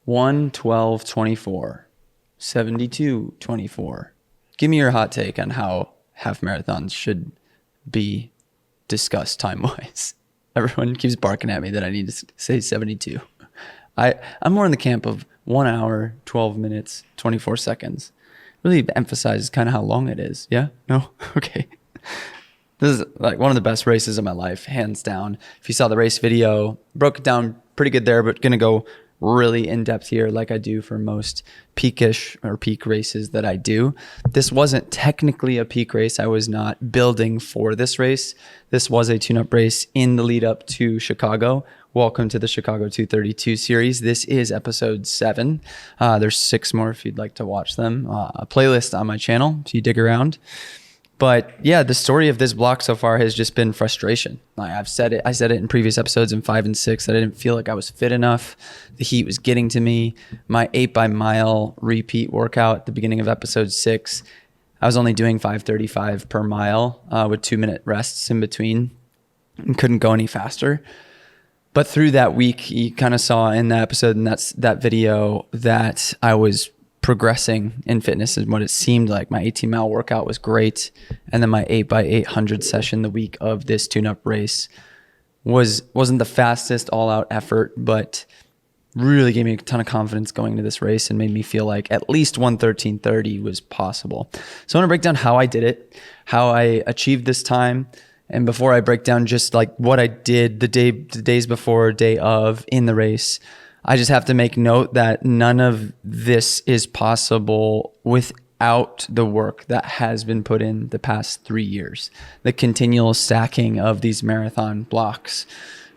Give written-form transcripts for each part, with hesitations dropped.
1:12:24, 72:24. Give me your hot take on how half marathons should be discussed time-wise. Everyone keeps barking at me that I need to say 72. I'm more in the camp of 1 hour, 12 minutes, 24 seconds. Really emphasizes kind of how long it is. Yeah? No? Okay. This is like one of the best races of my life, hands down. If you saw the race video, broke it down pretty good there, but gonna go really in depth here like I do for most peakish or peak races that I do. This wasn't technically a peak race. I was not building for this race. This was a tune-up race in the lead up to Chicago. Welcome to the Chicago 232 series. This is episode 7. There's 6 more if you'd like to watch them. A playlist on my channel if you dig around. But yeah, the story of this block so far has just been frustration. Like I said it in previous episodes in 5 and 6 that I didn't feel like I was fit enough. The heat was getting to me. My 8 by mile repeat workout at the beginning of episode 6, I was only doing 5:35 per mile with 2-minute rests in between and couldn't go any faster. But through that week, you kind of saw in that episode and that video that I was progressing in fitness and what it seemed like. My 18-mile workout was great. And then my 8x800 session the week of this tune-up race wasn't the fastest all-out effort, but really gave me a ton of confidence going into this race and made me feel like at least 1:13:30 was possible. So I want to break down how I did it, how I achieved this time. And before I break down just like what I did the days before, day of in the race, I just have to make note that none of this is possible without the work that has been put in the past 3 years. The continual stacking of these marathon blocks,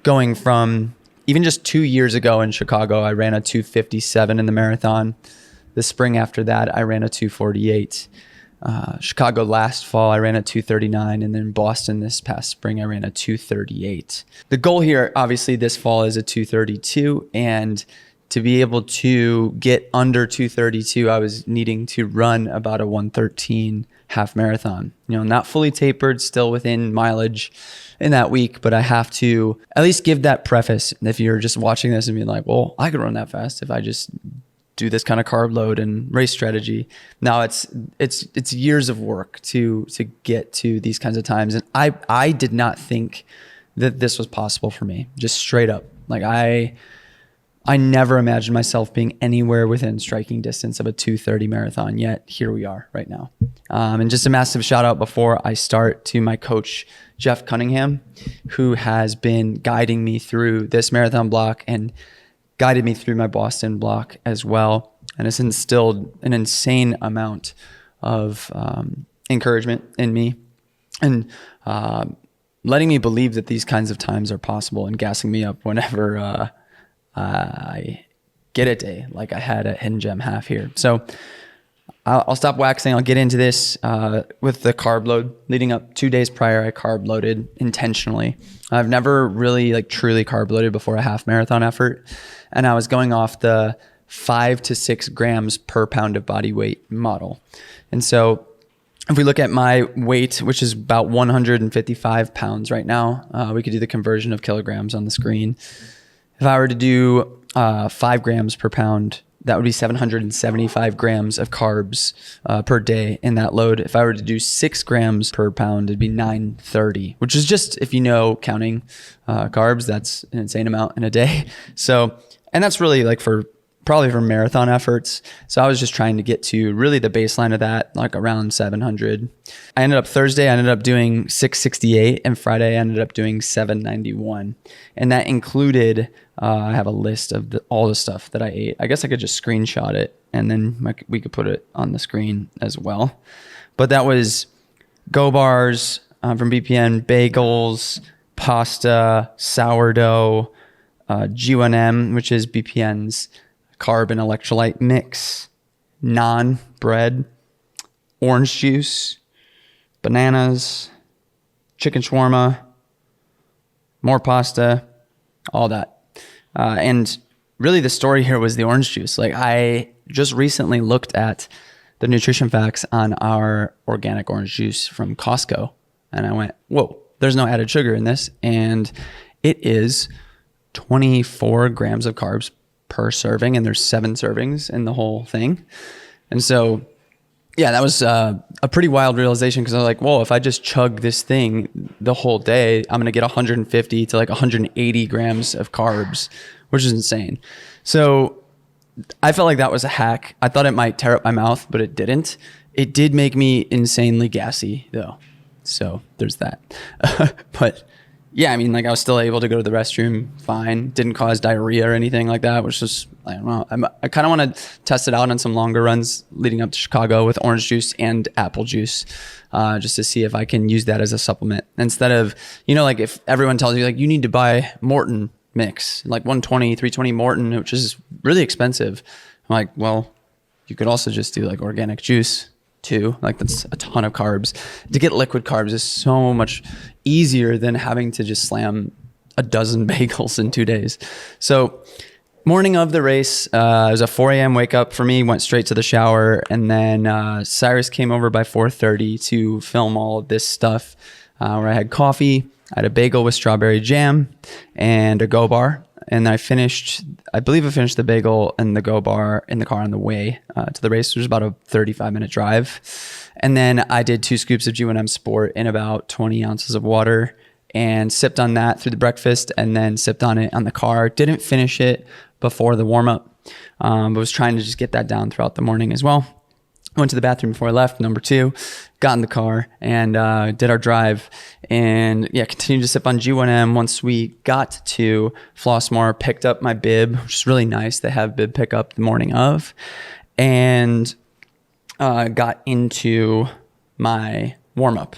going from even just 2 years ago in Chicago, I ran a 2:57 in the marathon. The spring after that, I ran a 2:48. Chicago last fall, I ran a 2:39, and then Boston this past spring, I ran a 2:38. The goal here, obviously, this fall is a 2:32, and to be able to get under 2:32, I was needing to run about a 1:13 half marathon. Not fully tapered, still within mileage in that week, but I have to at least give that preface. If you're just watching this and being like, well, I could run that fast if I just do this kind of carb load and race strategy. Now it's years of work to get to these kinds of times. And I did not think that this was possible for me, just straight up. Like I never imagined myself being anywhere within striking distance of a 2:30 marathon, yet here we are right now. And just a massive shout out before I start to my coach, Jeff Cunningham, who has been guiding me through this marathon block and guided me through my Boston block as well, and has instilled an insane amount of encouragement in me and letting me believe that these kinds of times are possible and gassing me up whenever I get a day like I had at Hidden Gem Half here. So I'll stop waxing. I'll get into this with the carb load. Leading up 2 days prior, I carb loaded intentionally. I've never really truly carb loaded before a half marathon effort. And I was going off the 5 to 6 grams per pound of body weight model. And so if we look at my weight, which is about 155 pounds right now, we could do the conversion of kilograms on the screen. If I were to do 5 grams per pound, that would be 775 grams of carbs per day in that load. If I were to do 6 grams per pound, it'd be 930, which is just, if you know, counting carbs, that's an insane amount in a day. So, and that's really probably for marathon efforts. So I was just trying to get to really the baseline of that, like around 700. Thursday, I ended up doing 668, and Friday I ended up doing 791. And that included, I have a list of all the stuff that I ate. I guess I could just screenshot it and then we could put it on the screen as well. But that was Go Bars from BPN, bagels, pasta, sourdough, G1M, which is BPN's carb and electrolyte mix, naan bread, orange juice, bananas, chicken shawarma, more pasta, all that. And really the story here was the orange juice. I just recently looked at the nutrition facts on our organic orange juice from Costco, and I went, whoa, there's no added sugar in this. And it is 24 grams of carbs per serving, and there's 7 servings in the whole thing. And so, yeah, that was a pretty wild realization, because I was like, whoa, if I just chug this thing the whole day, I'm going to get 150 to like 180 grams of carbs, which is insane. So I felt like that was a hack. I thought it might tear up my mouth, but it didn't. It did make me insanely gassy though. So there's that. But yeah, I mean, like I was still able to go to the restroom fine. Didn't cause diarrhea or anything like that, which was, I don't know. I kind of want to test it out on some longer runs leading up to Chicago with orange juice and apple juice, just to see if I can use that as a supplement. Instead of, like if everyone tells you like you need to buy Morton mix, like 120, 320 Morton, which is really expensive. I'm like, well, you could also just do like organic juice too. Like that's a ton of carbs. To get liquid carbs is so much easier than having to just slam a dozen bagels in 2 days. So morning of the race, it was a 4 a.m. wake up for me, went straight to the shower. And then Cyrus came over by 4:30 to film all of this stuff, where I had coffee. I had a bagel with strawberry jam and a Go bar. And I believe I finished the bagel and the Go bar in the car on the way to the race, which was about a 35-minute drive. And then I did 2 scoops of G1M Sport in about 20 ounces of water and sipped on that through the breakfast, and then sipped on it on the car. Didn't finish it before the warm-up, but was trying to just get that down throughout the morning as well. Went to the bathroom before I left, number 2, got in the car and did our drive, and yeah, continued to sip on G1M. Once we got to Flossmoor, picked up my bib, which is really nice. They have bib pickup the morning of, and got into my warm-up.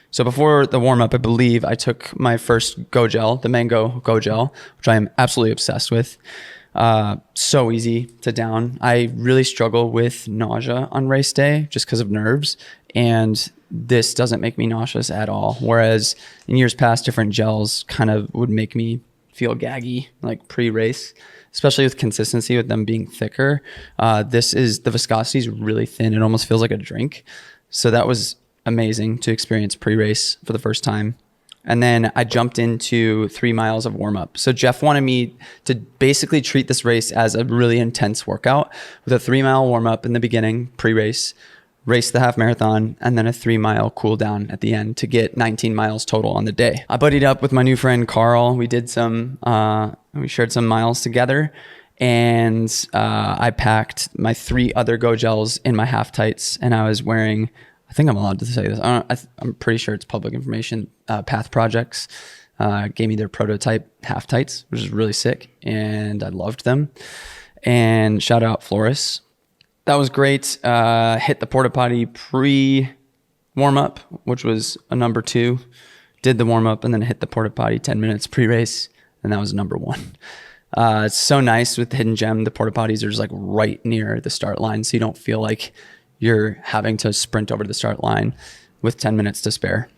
So before the warm-up, I believe I took my first Go Gel, the mango Go Gel, which I am absolutely obsessed with. So easy to down. I really struggle with nausea on race day just because of nerves, and this doesn't make me nauseous at all. Whereas in years past, different gels kind of would make me feel gaggy, like pre-race, especially with consistency, with them being thicker. The viscosity is really thin. It almost feels like a drink. So that was amazing to experience pre-race for the first time. And then I jumped into 3 miles of warm up. So Jeff wanted me to basically treat this race as a really intense workout with a 3 mile warm up in the beginning, pre-race, race the half marathon, and then a 3 mile cool down at the end to get 19 miles total on the day. I buddied up with my new friend, Carl. We did we shared some miles together, and I packed my 3 other Go Gels in my half tights, and I was wearing, I think I'm allowed to say this. I'm pretty sure it's public information. Path Projects gave me their prototype half tights, which is really sick, and I loved them. And shout out Floris. That was great. Hit the porta potty pre warm up, which was a number 2. Did the warm up and then hit the porta potty 10 minutes pre-race, and that was number 1. It's so nice with the Hidden Gem. The porta potties are just like right near the start line, so you don't feel like you're having to sprint over to the start line with 10 minutes to spare.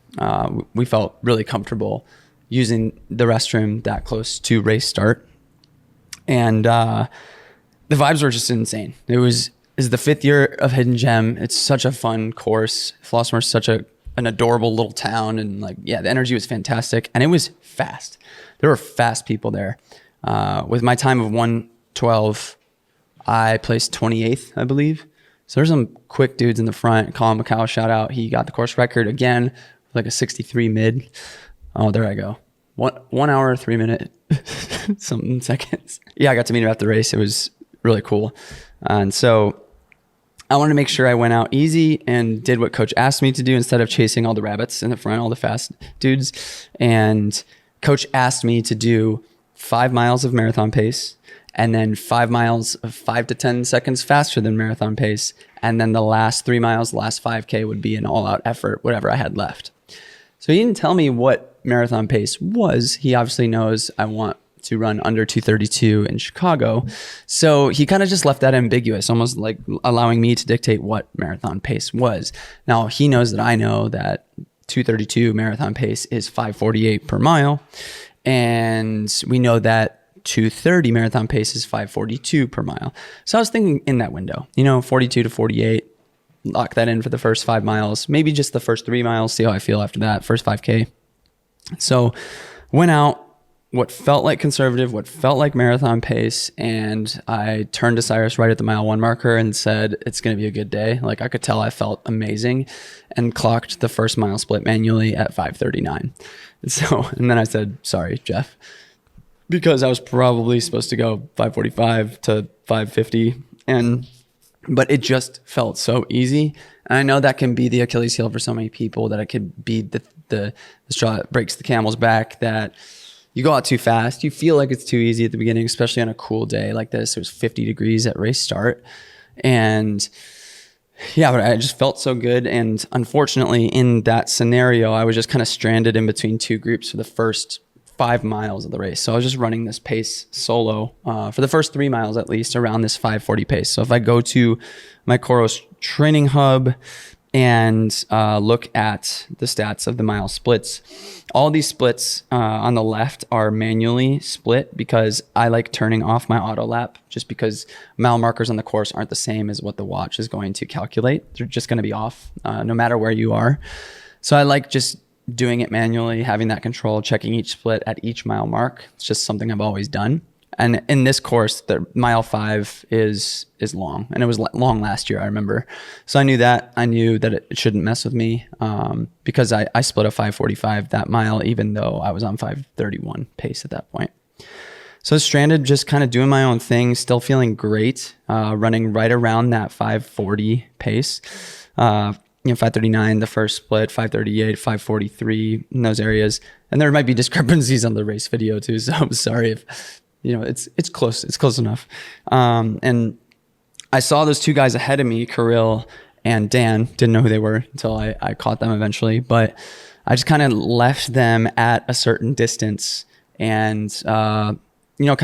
We felt really comfortable using the restroom that close to race start. And the vibes were just insane. It's the 5th year of Hidden Gem. It's such a fun course. Flossmoor is such an adorable little town. And the energy was fantastic. And it was fast. There were fast people there. With my time of 1:12, I placed 28th, I believe. So there's some quick dudes in the front. Colin McCall, shout out. He got the course record again, like a 63 mid. Oh, there I go. 1 hour, 3 minute, something seconds. Yeah, I got to meet him after the race. It was really cool. And so I wanted to make sure I went out easy and did what coach asked me to do instead of chasing all the rabbits in the front, all the fast dudes. And coach asked me to do 5 miles of marathon pace, and then 5 miles of 5 to 10 seconds faster than marathon pace. And then the last 3 miles, the last 5K would be an all-out effort, whatever I had left. So he didn't tell me what marathon pace was. He obviously knows I want to run under 2:32 in Chicago. So he kind of just left that ambiguous, almost like allowing me to dictate what marathon pace was. Now he knows that I know that 2:32 marathon pace is 5:48 per mile. And we know that 2:30 marathon pace is 5:42 per mile. So I was thinking in that window, 42 to 48, lock that in for the first 5 miles, maybe just the first 3 miles, see how I feel after that, first 5K. So went out, what felt like conservative, what felt like marathon pace. And I turned to Cyrus right at the mile 1 marker and said, it's going to be a good day. Like, I could tell I felt amazing, and clocked the first mile split manually at 5:39. And then I said, sorry, Jeff, because I was probably supposed to go 5:45 to 5:50. But it just felt so easy. And I know that can be the Achilles heel for so many people, that it could be the straw that breaks the camel's back, that you go out too fast. You feel like it's too easy at the beginning, especially on a cool day like this. It was 50 degrees at race start. And yeah, but I just felt so good. And unfortunately, in that scenario, I was just kind of stranded in between two groups for the first 5 miles of the race. So I was just running this pace solo for the first 3 miles, at least, around this 5:40 pace. So if I go to my Coros training hub and look at the stats of the mile splits, all these splits on the left are manually split, because I like turning off my auto lap, just because mile markers on the course aren't the same as what the watch is going to calculate. They're just going to be off no matter where you are. So I like just doing it manually, having that control, checking each split at each mile mark. It's just something I've always done. And in this course, the mile 5 is long, and it was long last year, I remember. So I knew that it shouldn't mess with me, because I split a 5:45 that mile, even though I was on 5:31 pace at that point. So stranded, just kind of doing my own thing, still feeling great, running right around that 5:40 pace. 5:39 the first split, 5:38, 5:43 in those areas. And there might be discrepancies on the race video too, so I'm sorry if it's close enough. And I saw those two guys ahead of me, Kirill and Dan. Didn't know who they were until I caught them eventually, but I just kind of left them at a certain distance, and kind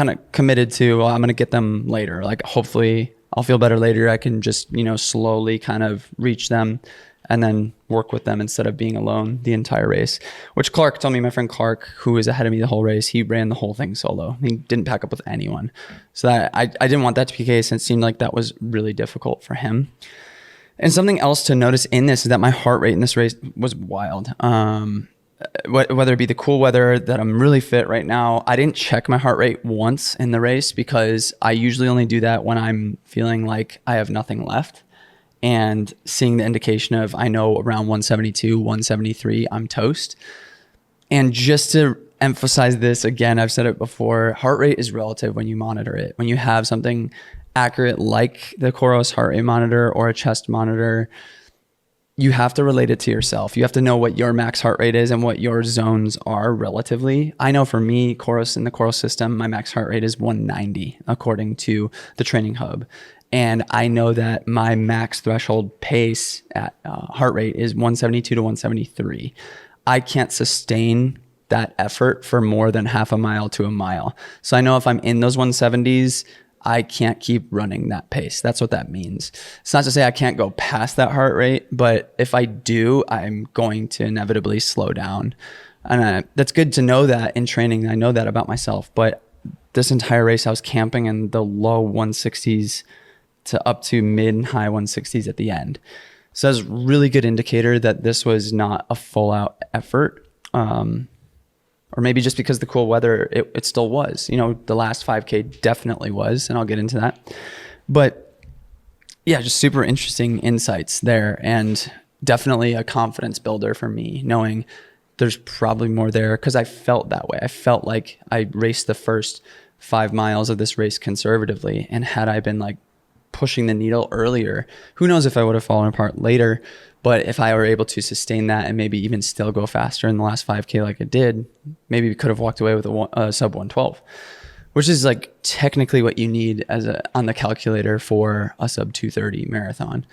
of committed to, well, I'm going to get them later. Like, hopefully I'll feel better later. I can just, slowly kind of reach them and then work with them instead of being alone the entire race, which Clark told me. My friend Clark, who was ahead of me the whole race, he ran the whole thing solo. He didn't pack up with anyone. So I didn't want that to be the case, and it seemed like that was really difficult for him. And something else to notice in this is that my heart rate in this race was wild. Whether it be the cool weather, that I'm really fit right now. I didn't check my heart rate once in the race, because I usually only do that when I'm feeling like I have nothing left, and seeing the indication of, I know around 172, 173, I'm toast. And just to emphasize this again, I've said it before, heart rate is relative when you monitor it. When you have something accurate like the Coros heart rate monitor or a chest monitor, you have to relate it to yourself. You have to know what your max heart rate is and what your zones are relatively. I know for me, Coros, in the Coros system, my max heart rate is 190 according to the training hub. And I know that my max threshold pace at heart rate is 172 to 173. I can't sustain that effort for more than half a mile to a mile. So I know if I'm in those 170s, I can't keep running that pace. That's what that means. It's not to say I can't go past that heart rate, but if I do, I'm going to inevitably slow down. And that's good to know that in training. I know that about myself. But this entire race, I was camping in the low 160s to up to mid and high 160s at the end. So that's a really good indicator that this was not a full out effort. Or maybe just because the cool weather, it still was. The last 5K definitely was, and I'll get into that. But yeah, just super interesting insights there, and definitely a confidence builder for me, knowing there's probably more there, because I felt that way. I felt like I raced the first 5 miles of this race conservatively, and had I been like pushing the needle earlier, who knows if I would have fallen apart later. But if I were able to sustain that and maybe even still go faster in the last 5K like I did, maybe we could have walked away with a sub 112, which is like technically what you need on the calculator for a sub 230 marathon.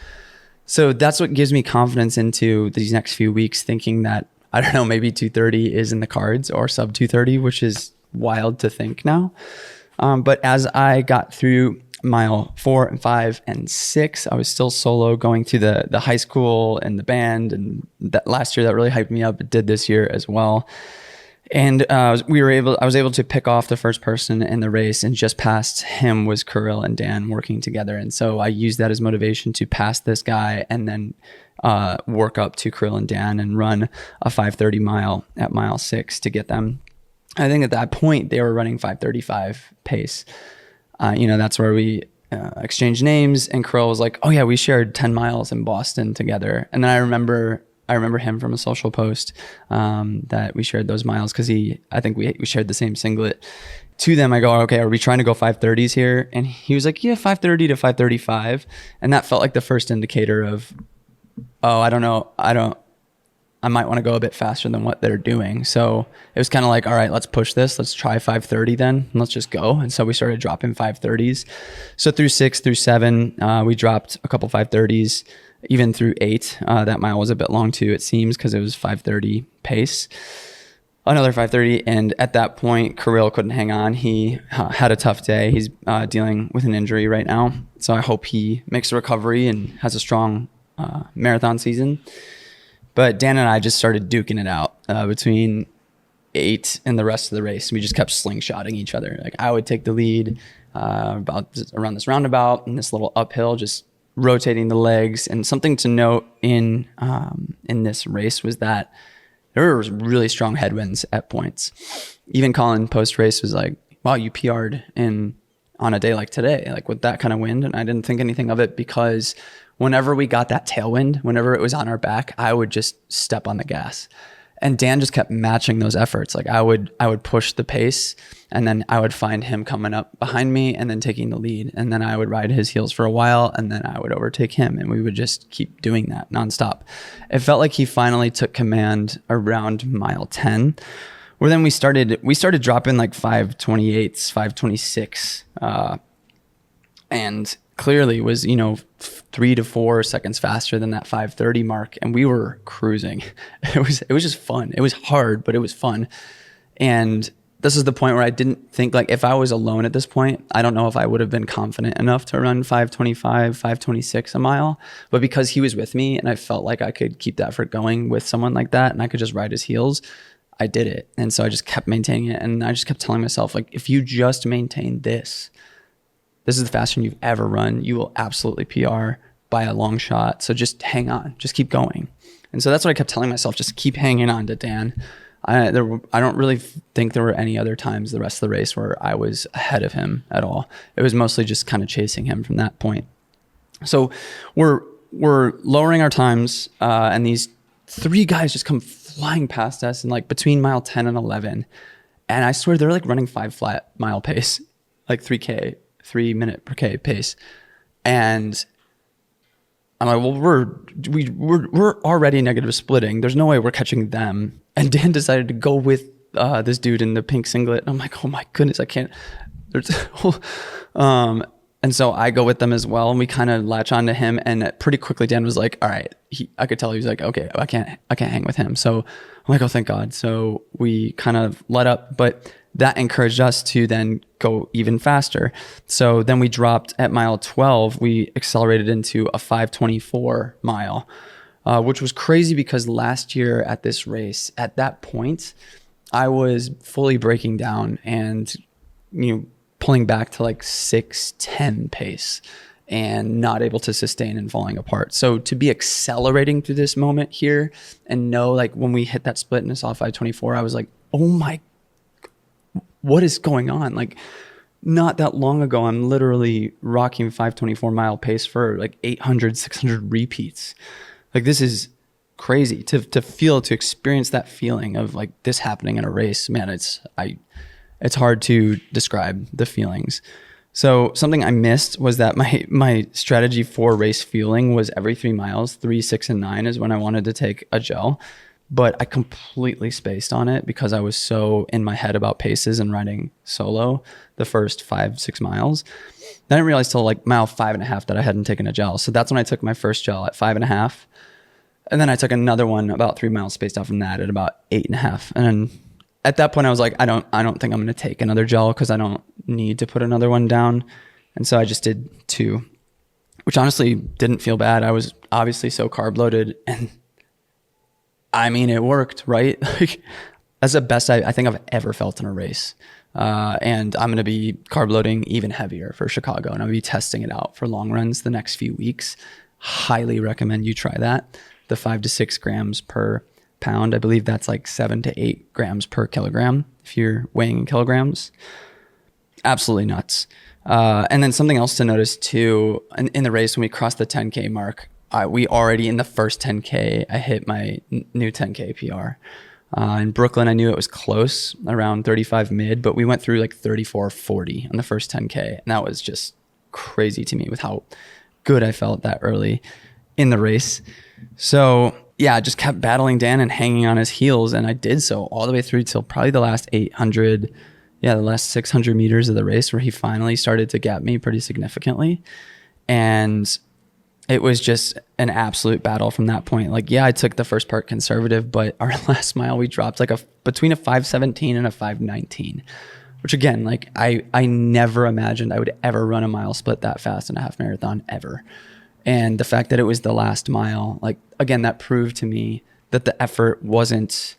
So that's what gives me confidence into these next few weeks, thinking that, I don't know, maybe 230 is in the cards, or sub 230, which is wild to think now. But as I got through mile 4 and 5 and 6, I was still solo, going to the high school and the band, and that last year that really hyped me up. It did this year as well. And I was able to pick off the first person in the race, and just past him was Kirill and Dan working together. And so I used that as motivation to pass this guy, and then work up to Kirill and Dan and run a 5:30 mile at mile 6 to get them I think at that point they were running 5:35 pace. That's where we exchanged names, and Krill was like, "Oh yeah, we shared 10 miles in Boston together." And then I remember him from a social post that we shared those miles because I think we shared the same singlet. To them, I go, "Okay, are we trying to go 5:30s here?" And he was like, "Yeah, 5:30 to 5:35," and that felt like the first indicator of, "Oh, I don't know, I might want to go a bit faster than what they're doing." So it was kind of like, all right, let's push this. Let's try 5:30 then. And let's just go. And so we started dropping 5:30s. So through 6, through 7, we dropped a couple 5:30s, even through 8. That mile was a bit long too, it seems, because it was 5:30 pace. Another 5:30. And at that point, Kirill couldn't hang on. He had a tough day. He's dealing with an injury right now. So I hope he makes a recovery and has a strong marathon season. But Dan and I just started duking it out between 8 and the rest of the race. We just kept slingshotting each other. Like I would take the lead around this roundabout and this little uphill, just rotating the legs. And something to note in this race was that there was really strong headwinds at points. Even Colin post-race was like, "Wow, you PR'd on a day like today, like with that kind of wind." And I didn't think anything of it because whenever we got that tailwind, whenever it was on our back, I would just step on the gas. And Dan just kept matching those efforts. Like I would push the pace, and then I would find him coming up behind me and then taking the lead. And then I would ride his heels for a while, and then I would overtake him, and we would just keep doing that nonstop. It felt like he finally took command around mile 10, where then we started dropping like 5:28s, 5:26, and clearly was 3 to 4 seconds faster than that 5:30 mark, and we were cruising. It was just fun. It was hard, but it was fun. And this is the point where I didn't think, like, if I was alone at this point, I don't know if I would have been confident enough to run 5:25, 5:26 a mile. But because he was with me and I felt like I could keep the effort going with someone like that and I could just ride his heels, I did it. And so I just kept maintaining it, and I just kept telling myself, like, if you just maintain this is the fastest you've ever run. You will absolutely PR by a long shot. So just hang on, just keep going. And so that's what I kept telling myself, just keep hanging on to Dan. I don't really think there were any other times the rest of the race where I was ahead of him at all. It was mostly just kind of chasing him from that point. So we're lowering our times, and these 3 guys just come flying past us, and like between mile 10 and 11. And I swear they're like running 5 flat mile pace, like 3K. 3 minute per K pace. And I'm like, well, we're already negative splitting. There's no way we're catching them. And Dan decided to go with this dude in the pink singlet. And I'm like, oh my goodness, I can't. And so I go with them as well, and we kind of latch onto him. And pretty quickly, Dan was like, all right. I could tell he was like, okay, I can't hang with him. So I'm like, oh, thank God. So we kind of let up, but that encouraged us to then go even faster. So then we dropped at mile 12, we accelerated into a 5:24 mile, which was crazy because last year at this race, at that point, I was fully breaking down and, pulling back to like 6:10 pace and not able to sustain and falling apart. So to be accelerating through this moment here and know, like, when we hit that split and I saw 5:24, I was like, oh my, what is going on? Like, not that long ago, I'm literally rocking 5:24 mile pace for like 800, 600 repeats. Like, this is crazy to experience that feeling of like this happening in a race. Man, it's hard to describe the feelings. So something I missed was that my strategy for race fueling was every 3 miles, 3, 6, and 9 is when I wanted to take a gel. But I completely spaced on it because I was so in my head about paces and riding solo the first 5, 6 miles. Then I didn't realize till like mile 5.5 that I hadn't taken a gel. So that's when I took my first gel at 5.5. And then I took another one about 3 miles spaced out from that at about 8.5. And then at that point I was like, I don't think I'm going to take another gel because I don't need to put another one down. And so I just did 2, which honestly didn't feel bad. I was obviously so carb loaded, and I mean, it worked, right? Like, that's the best I think I've ever felt in a race. And I'm going to be carb loading even heavier for Chicago, and I'll be testing it out for long runs the next few weeks. Highly recommend you try that. The 5 to 6 grams per pound. I believe that's like 7 to 8 grams per kilogram if you're weighing in kilograms. Absolutely nuts. And then something else to notice too, in the race, when we crossed the 10K mark, we already in the first 10K, I hit my new 10K PR. In Brooklyn, I knew it was close, around 35 mid, but we went through like 34:40 on the first 10K. And that was just crazy to me with how good I felt that early in the race. So yeah, I just kept battling Dan and hanging on his heels. And I did so all the way through till probably the last 800, the last 600 meters of the race, where he finally started to gap me pretty significantly. And it was just an absolute battle from that point. Like, yeah, I took the first part conservative, but our last mile, we dropped like between a 5:17 and a 5:19, which again, like I never imagined I would ever run a mile split that fast in a half marathon ever. And the fact that it was the last mile, like, again, that proved to me that the effort wasn't,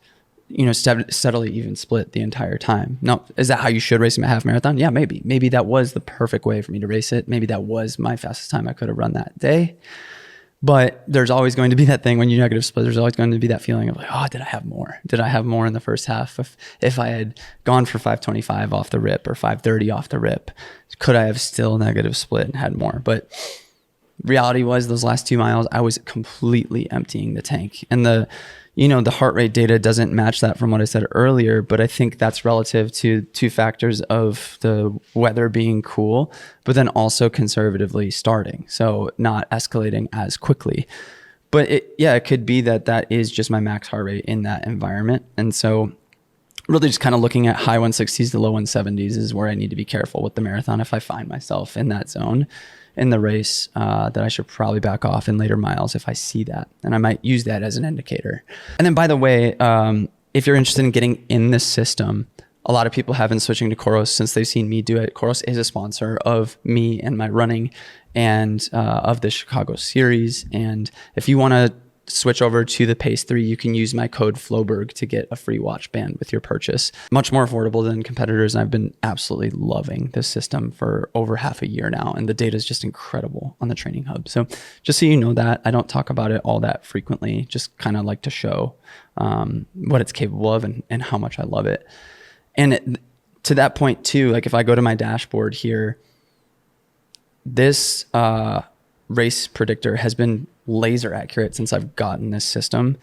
steadily even split the entire time. No, is that how you should race a half marathon? Yeah, maybe. Maybe that was the perfect way for me to race it. Maybe that was my fastest time I could have run that day. But there's always going to be that thing when you negative split. There's always going to be that feeling of like, oh, did I have more? Did I have more in the first half? If I had gone for 5:25 off the rip or 5:30 off the rip, could I have still negative split and had more? But reality was those last 2 miles, I was completely emptying the tank. And the heart rate data doesn't match that from what I said earlier, but I think that's relative to 2 factors of the weather being cool, but then also conservatively starting. So not escalating as quickly. But it could be that is just my max heart rate in that environment. And so really just kind of looking at high 160s to low 170s is where I need to be careful with the marathon. If I find myself in that zone in the race, that I should probably back off in later miles if I see that. And I might use that as an indicator. And then, by the way, if you're interested in getting in this system, a lot of people have been switching to Coros since they've seen me do it. Coros is a sponsor of me and my running and of the Chicago series. And if you want to switch over to the Pace 3, you can use my code Floberg to get a free watch band with your purchase. Much more affordable than competitors. And I've been absolutely loving this system for over half a year now. And the data is just incredible on the Training Hub. So just so you know that, I don't talk about it all that frequently, just kind of like to show what it's capable of and how much I love it. And to that point too, like if I go to my dashboard here, this race predictor has been laser accurate since I've gotten this system,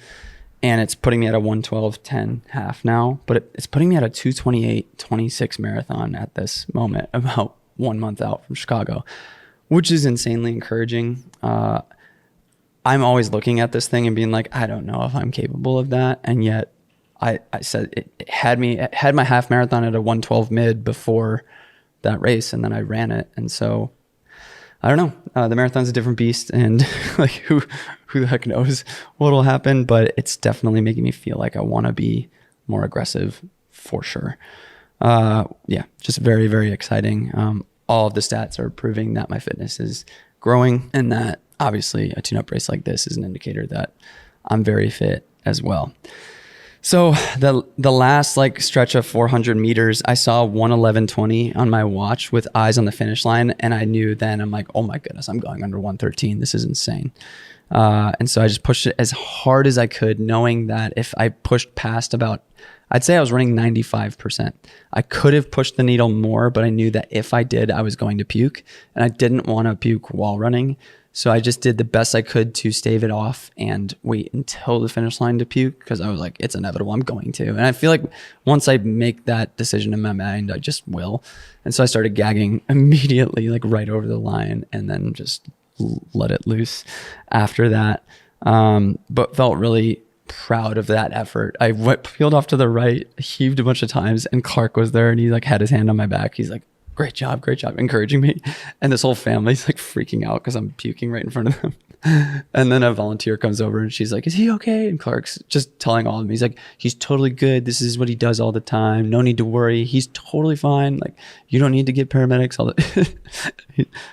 and it's putting me at a 1:12:10 half now, but it's putting me at a 2:28:26 marathon at this moment, about 1 month out from Chicago, which is insanely encouraging. I'm always looking at this thing and being like, I don't know if I'm capable of that. And yet I said it had my half marathon at a 1:12 mid before that race, and then I ran it. And so I don't know. The marathon's a different beast, and like who the heck knows what'll happen, but it's definitely making me feel like I want to be more aggressive for sure. Just very, very exciting. All of the stats are proving that my fitness is growing, and that obviously a tune-up race like this is an indicator that I'm very fit as well. So the last like stretch of 400 meters, I saw 1:11:20 on my watch with eyes on the finish line. And I knew then, I'm like, oh my goodness, I'm going under 1:13. This is insane. And so I just pushed it as hard as I could, knowing that if I pushed past I'd say I was running 95%. I could have pushed the needle more, but I knew that if I did, I was going to puke, and I didn't want to puke while running. So I just did the best I could to stave it off and wait until the finish line to puke, because I was like, it's inevitable, I'm going to. And I feel like once I make that decision in my mind, I just will. And so I started gagging immediately, like right over the line, and then just let it loose after that. But felt really proud of that effort. I peeled off to the right, heaved a bunch of times, and Clark was there, and he like had his hand on my back. He's like, great job, encouraging me. And this whole family's like freaking out because I'm puking right in front of them. And then a volunteer comes over and she's like, is he okay? And Clark's just telling all of them, he's like, he's totally good. This is what he does all the time. No need to worry. He's totally fine. Like, you don't need to get paramedics. So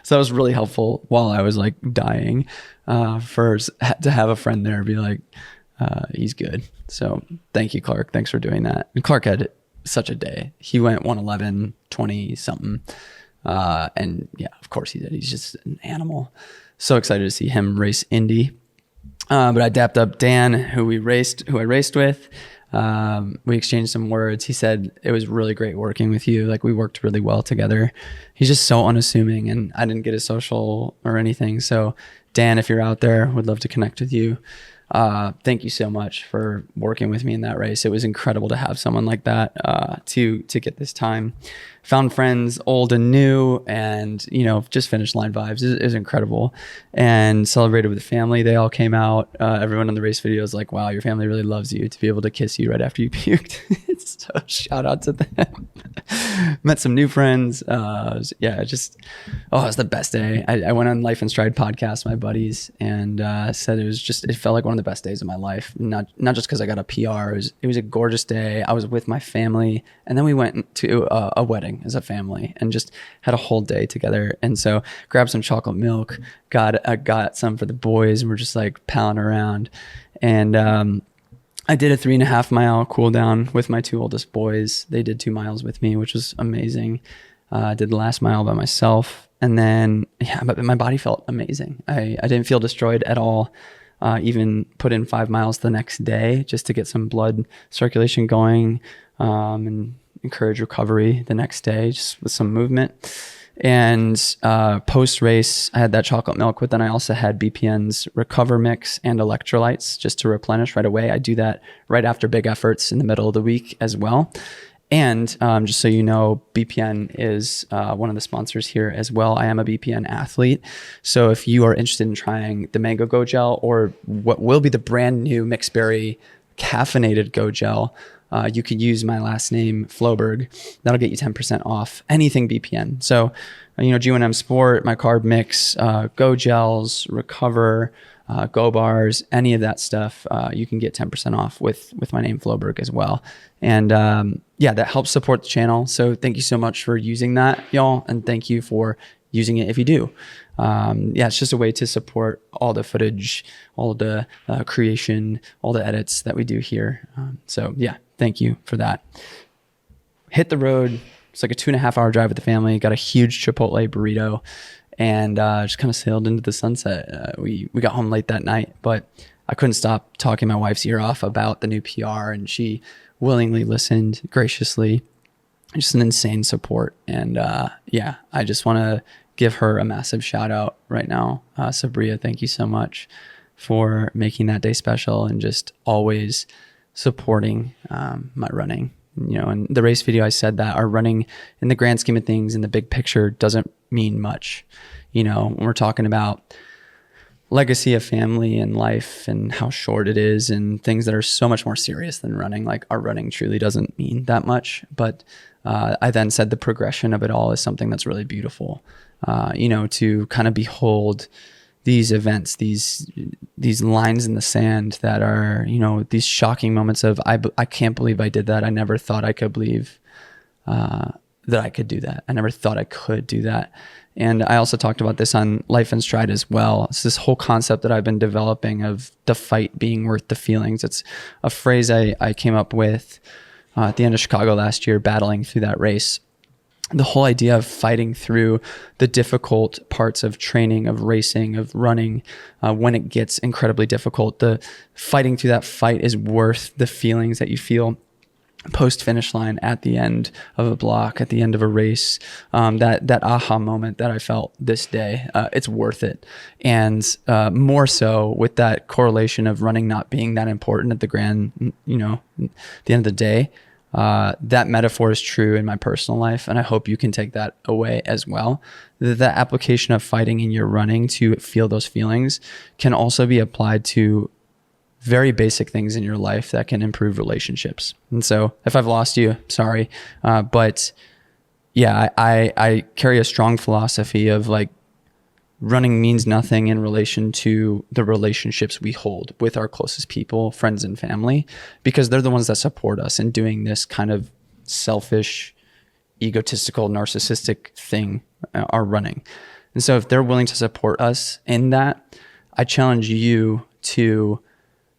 that was really helpful while I was like dying, to have a friend there be like, he's good. So thank you, Clark. Thanks for doing that. And Clark had such a day. He went 1:11:20 something. And yeah, of course he did. He's just an animal. So excited to see him race Indy. But I dapped up Dan, who I raced with. We exchanged some words. He said it was really great working with you. Like, we worked really well together. He's just so unassuming, and I didn't get his social or anything. So Dan, if you're out there, would love to connect with you. Thank you so much for working with me in that race. It was incredible to have someone like that, to get this time. Found friends old and new, and, just finish line vibes. It was incredible, and celebrated with the family. They all came out. Everyone in the race video was like, wow, your family really loves you, to be able to kiss you right after you puked. So shout out to them. Met some new friends. It was the best day. I went on Life in Stride podcast, my buddies, and said it felt like one of the best days of my life. Not just because I got a PR. It was a gorgeous day. I was with my family, and then we went to a wedding as a family and just had a whole day together. And so grabbed some chocolate milk, got some for the boys, and we're just like palling around. And I did a 3.5 mile cool down with my 2 oldest boys. They did 2 miles with me, which was amazing. I did the last mile by myself. And then, but my body felt amazing. I didn't feel destroyed at all. Even put in 5 miles the next day just to get some blood circulation going, and encourage recovery the next day, just with some movement. And post race, I had that chocolate milk, but then I also had BPN's Recover Mix and electrolytes just to replenish right away. I do that right after big efforts in the middle of the week as well. And just so you know, BPN is one of the sponsors here as well. I am a BPN athlete. So if you are interested in trying the Mango Go Gel, or what will be the brand new mixed berry caffeinated Go Gel, you could use my last name, Floberg. That'll get you 10% off anything BPN. So, G1M Sport, my carb mix, Go Gels, Recover, Go Bars, any of that stuff, you can get 10% off with my name, Floberg, as well. And that helps support the channel. So thank you so much for using that, y'all. And thank you for using it if you do. It's just a way to support all the footage, all the creation, all the edits that we do here. Thank you for that. Hit the road. It's like a 2.5 hour drive with the family. Got a huge Chipotle burrito, and just kind of sailed into the sunset. We got home late that night, but I couldn't stop talking my wife's ear off about the new PR, and she willingly listened graciously. Just an insane support. And I just want to give her a massive shout out right now. Sabria, thank you so much for making that day special and just always supporting my running. In the race video, I said that our running, in the grand scheme of things, in the big picture, doesn't mean much. When we're talking about legacy of family and life and how short it is and things that are so much more serious than running, like our running truly doesn't mean that much. But I then said the progression of it all is something that's really beautiful, to kind of behold these events, these lines in the sand that are, these shocking moments of, I can't believe I did that. I never thought I could believe that I could do that. I never thought I could do that. And I also talked about this on Life in Stride as well. It's this whole concept that I've been developing of the fight being worth the feelings. It's a phrase I came up with at the end of Chicago last year, battling through that race. The whole idea of fighting through the difficult parts of training, of racing, of running, when it gets incredibly difficult, the fighting through that fight is worth the feelings that you feel post finish line, at the end of a block, at the end of a race, that aha moment that I felt this day, it's worth it. And more so with that correlation of running not being that important at the grand, the end of the day. That metaphor is true in my personal life, and I hope you can take that away as well. The application of fighting in your running to feel those feelings can also be applied to very basic things in your life that can improve relationships. And so if I've lost you, sorry. But yeah, I carry a strong philosophy of like, running means nothing in relation to the relationships we hold with our closest people, friends and family, because they're the ones that support us in doing this kind of selfish, egotistical, narcissistic thing, our running. And so if they're willing to support us in that, I challenge you to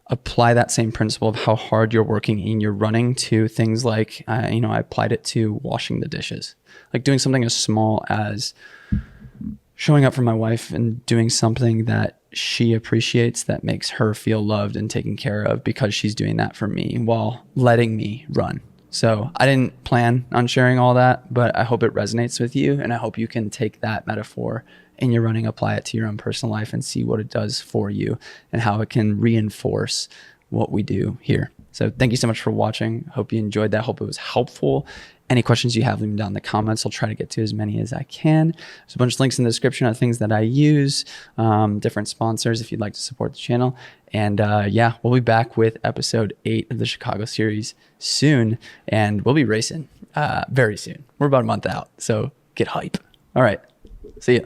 apply that same principle of how hard you're working in your running to things like, I applied it to washing the dishes, like doing something as small as showing up for my wife and doing something that she appreciates that makes her feel loved and taken care of, because she's doing that for me while letting me run. So I didn't plan on sharing all that, but I hope it resonates with you. And I hope you can take that metaphor in your running, apply it to your own personal life, and see what it does for you and how it can reinforce what we do here. So thank you so much for watching. Hope you enjoyed that. Hope it was helpful. Any questions you have, leave them down in the comments. I'll try to get to as many as I can. There's a bunch of links in the description of things that I use, different sponsors if you'd like to support the channel. And yeah, we'll be back with episode 8 of the Chicago series soon. And we'll be racing very soon. We're about a month out, so get hype. All right, see ya.